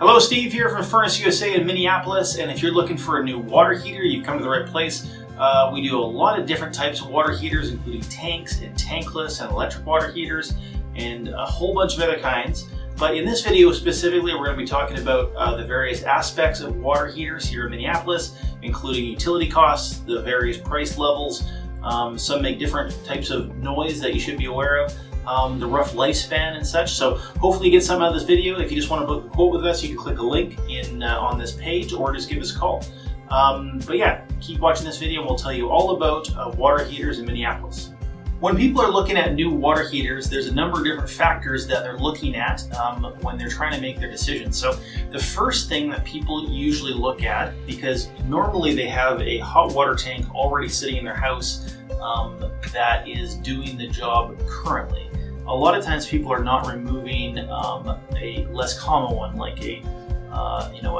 Hello, Steve here from FurnaceUSA in Minneapolis, and if you're looking for a new water heater, you've come to the right place. We do a lot of different types of water heaters, including tanks and tankless and electric water heaters, and a whole bunch of other kinds. But in this video specifically, we're going to be talking about the various aspects of water heaters here in Minneapolis, including utility costs, the various price levels. Some make different types of noise that you should be aware of. The rough lifespan and such. So hopefully you get something out of this video. If you just want to book a quote with us, you can click a link on this page or just give us a call. But yeah, keep watching this video and we'll tell you all about water heaters in Minneapolis. When people are looking at new water heaters, there's a number of different factors that they're looking at when they're trying to make their decisions. So the first thing that people usually look at, because normally they have a hot water tank already sitting in their house that is doing the job currently. A lot of times people are not removing a less common one like a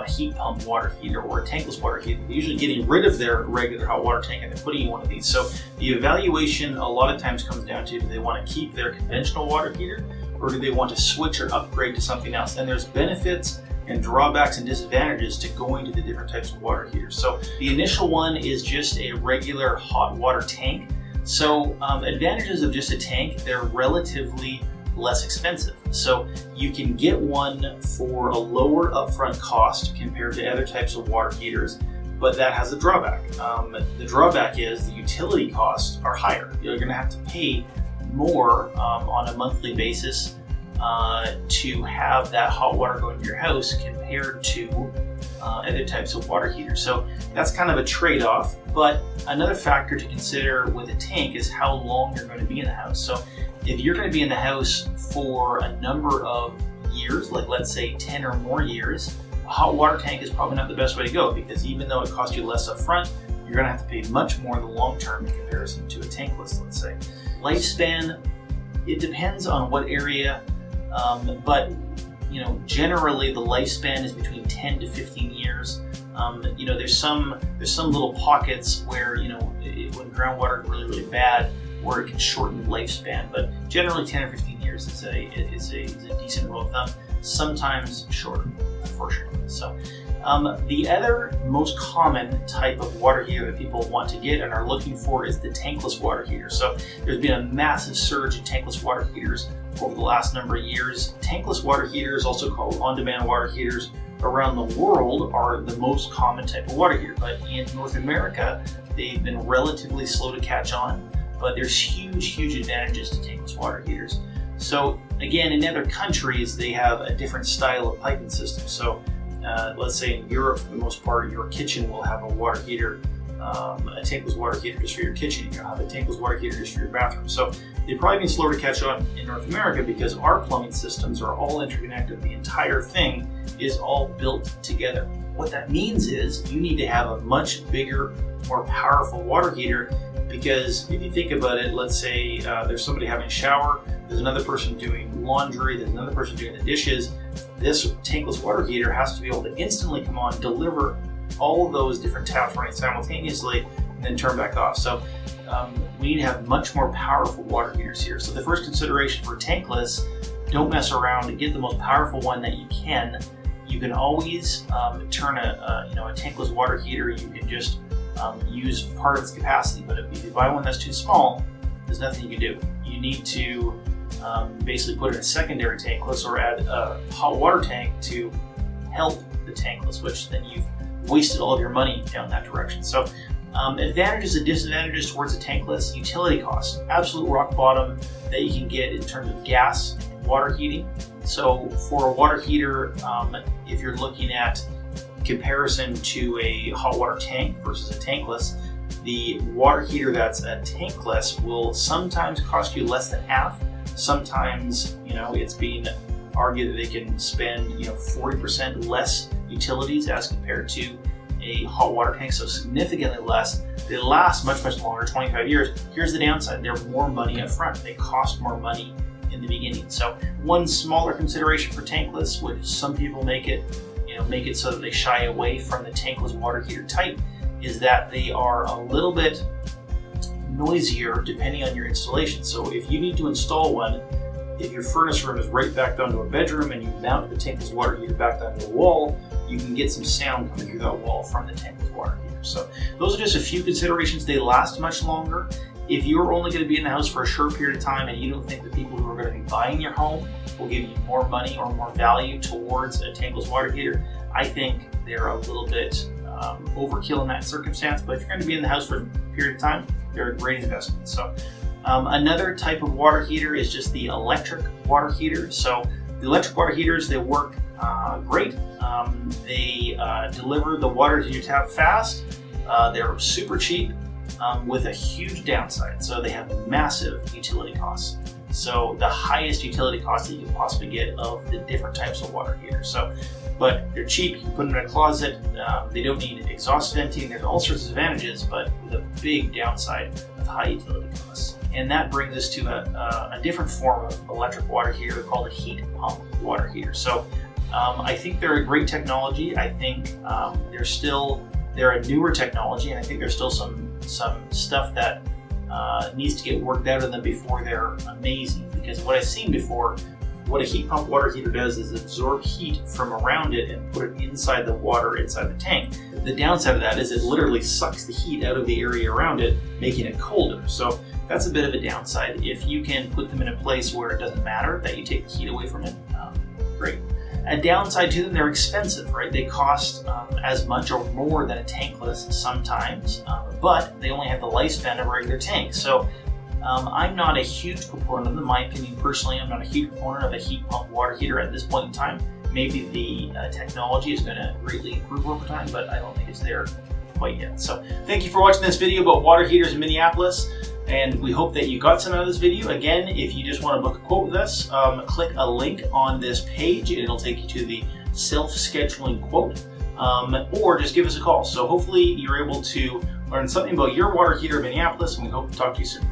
heat pump water heater or a tankless water heater. They're usually getting rid of their regular hot water tank and they're putting in one of these. So the evaluation a lot of times comes down to, do they want to keep their conventional water heater or do they want to switch or upgrade to something else? And there's benefits and drawbacks and disadvantages to going to the different types of water heaters. So the initial one is just a regular hot water tank. So advantages of just a tank, they're relatively less expensive. So you can get one for a lower upfront cost compared to other types of water heaters, but that has a drawback. The drawback is the utility costs are higher. You're going to have to pay more on a monthly basis to have that hot water go into your house compared to other types of water heaters. So that's kind of a trade-off. But another factor to consider with a tank is how long you're going to be in the house. So if you're going to be in the house for a number of years, like let's say 10 or more years, a hot water tank is probably not the best way to go, because even though it costs you less up front, you're going to have to pay much more in the long term in comparison to a tankless, let's say. Lifespan, it depends on what area, but generally the lifespan is between 10 to 15 years. There's some little pockets where when groundwater is really, really bad, where it can shorten the lifespan, but generally 10 or 15 years is a decent rule of thumb, sometimes shorter, unfortunately. So the other most common type of water heater that people want to get and are looking for is the tankless water heater. So there's been a massive surge in tankless water heaters over the last number of years. Tankless water heaters, also called on-demand water heaters, around the world are the most common type of water heater, but in North America, they've been relatively slow to catch on. But there's huge advantages to tankless water heaters. So again, in other countries, they have a different style of piping system. So let's say in Europe, for the most part, your kitchen will have a water heater, a tankless water heater just for your kitchen. You'll have a tankless water heater just for your bathroom. So they've probably been slow to catch on in North America because our plumbing systems are all interconnected. The entire thing is all built together. What that means is you need to have a much bigger, more powerful water heater. Because if you think about it, let's say there's somebody having a shower, there's another person doing laundry, there's another person doing the dishes. This tankless water heater has to be able to instantly come on, deliver all of those different taps running simultaneously, and then turn back off. So we need to have much more powerful water heaters here. So the first consideration for tankless, don't mess around and get the most powerful one that you can. You can always turn a tankless water heater. You can just use part of its capacity, but if you buy one that's too small, there's nothing you can do. You need to basically put in a secondary tankless or add a hot water tank to help the tankless, which then you've wasted all of your money down that direction. So advantages and disadvantages towards a tankless: utility costs, absolute rock bottom that you can get in terms of gas water heating. So for a water heater, if you're looking at comparison to a hot water tank versus a tankless, the water heater that's a tankless will sometimes cost you less than half. Sometimes, it's being argued that they can spend, 40% less utilities as compared to a hot water tank, so significantly less. They last much longer, 25 years. Here's the downside: they're more money up front. They cost more money in the beginning. So one smaller consideration for tankless, which some people make it so that they shy away from the tankless water heater type, is that they are a little bit noisier depending on your installation. So if you need to install one if your furnace room is right back down to a bedroom and you mount the tankless water heater back down to a wall, you can get some sound coming through that wall from the tankless water heater. So those are just a few considerations. They last much longer. If you're only going to be in the house for a short period of time and you don't think the people who are going to be buying your home will give you more money or more value towards a tankless water heater, I think they're a little bit overkill in that circumstance. But if you're going to be in the house for a period of time, they're a great investment. So another type of water heater is just the electric water heater. So the electric water heaters, they work great. They deliver the water to your tap fast. They're super cheap with a huge downside. So they have massive utility costs. So the highest utility cost that you can possibly get of the different types of water heaters. But they're cheap, you can put them in a closet, they don't need exhaust venting, there's all sorts of advantages, but with a big downside of high utility costs. And that brings us to a different form of electric water heater called a heat pump water heater. So I think they're a great technology. I think they're a newer technology, and I think there's still some stuff that needs to get worked out of them before they're amazing. Because what I've seen before, what a heat pump water heater does is absorb heat from around it and put it inside the water, inside the tank. The downside of that is it literally sucks the heat out of the area around it, making it colder. So that's a bit of a downside. If you can put them in a place where it doesn't matter that you take the heat away from it, great. A downside to them, they're expensive, right? They cost as much or more than a tankless sometimes, but they only have the lifespan of a regular tank. So I'm not a huge proponent of them. In my opinion, personally, I'm not a huge proponent of a heat pump water heater at this point in time. Maybe the technology is going to greatly improve over time, but I don't think it's there quite yet. So thank you for watching this video about water heaters in Minneapolis, and we hope that you got some out of this video. Again, if you just want to book a quote with us, click a link on this page and it'll take you to the self-scheduling quote, or just give us a call. So hopefully you're able to learn something about your water heater in Minneapolis, and we hope to talk to you soon.